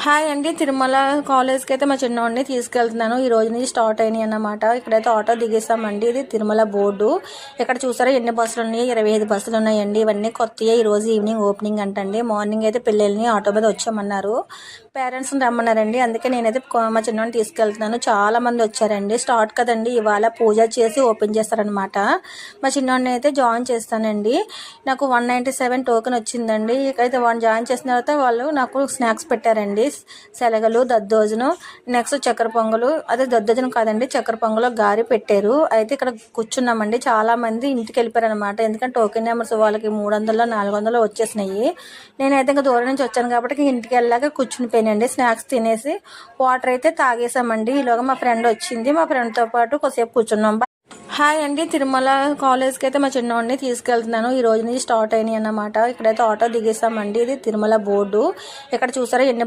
Hi అండి. తిరుమల కాలేజ్కి అయితే మా చిన్నోడిని తీసుకెళ్తున్నాను. ఈ రోజు నుంచి స్టార్ట్ అయినాయి అన్నమాట. ఇక్కడైతే ఆటో దిగేసామండి. ఇది తిరుమల బోర్డు. ఇక్కడ చూసారా ఎన్ని బస్సులు ఉన్నాయి? 25 బస్సులు ఉన్నాయండి. ఇవన్నీ కొత్తయే. ఈ రోజు ఈవినింగ్ ఓపెనింగ్ అంటండి. మార్నింగ్ అయితే పిల్లల్ని ఆటో మీద వచ్చామన్నారు. పేరెంట్స్ని రమ్మన్నారండి. అందుకే నేనైతే మా చిన్నోడిని తీసుకెళ్తున్నాను. చాలా మంది వచ్చారండి. స్టార్ట్ కదండి, ఇవాళ పూజ చేసి ఓపెన్ చేస్తారనమాట. మా చిన్నోడిని అయితే జాయిన్ చేస్తానండి. నాకు 197 టోకెన్ వచ్చిందండి. ఇకైతే జాయిన్ చేసిన తర్వాత వాళ్ళు నాకు స్నాక్స్ పెట్టారండి. శనగలు, దద్దోజనం, నెక్స్ట్ చక్కెర పొంగలు, అదే దద్దోజనం కాదండి, చక్కెర పొంగలు, గారి పెట్టారు. అయితే ఇక్కడ కూర్చున్నామండి. చాలా మంది ఇంటికి వెళ్ళిపోయారు అనమాట. ఎందుకంటే టోకెన్ నెంబర్స్ వాళ్ళకి 300 400 వచ్చేసినాయి. నేనైతే ఇంకా దూరం నుంచి వచ్చాను కాబట్టి ఇంటికి వెళ్ళాక కూర్చుని పోయానండి. స్నాక్స్ తినేసి వాటర్ అయితే తాగేసామండి. ఈలోగా మా ఫ్రెండ్ వచ్చింది. మా ఫ్రెండ్తో పాటు కొద్దిసేపు కూర్చున్నాం. హాయ్ అండి. తిరుమల కాలేజ్కి అయితే మా చిన్నోడిని తీసుకెళ్తున్నాను. ఈ రోజు నుంచి స్టార్ట్ అయినాయి అన్నమాట. ఇక్కడైతే ఆటో దిగేసామండి. ఇది తిరుమల బోర్డు. ఇక్కడ చూసారా ఎన్ని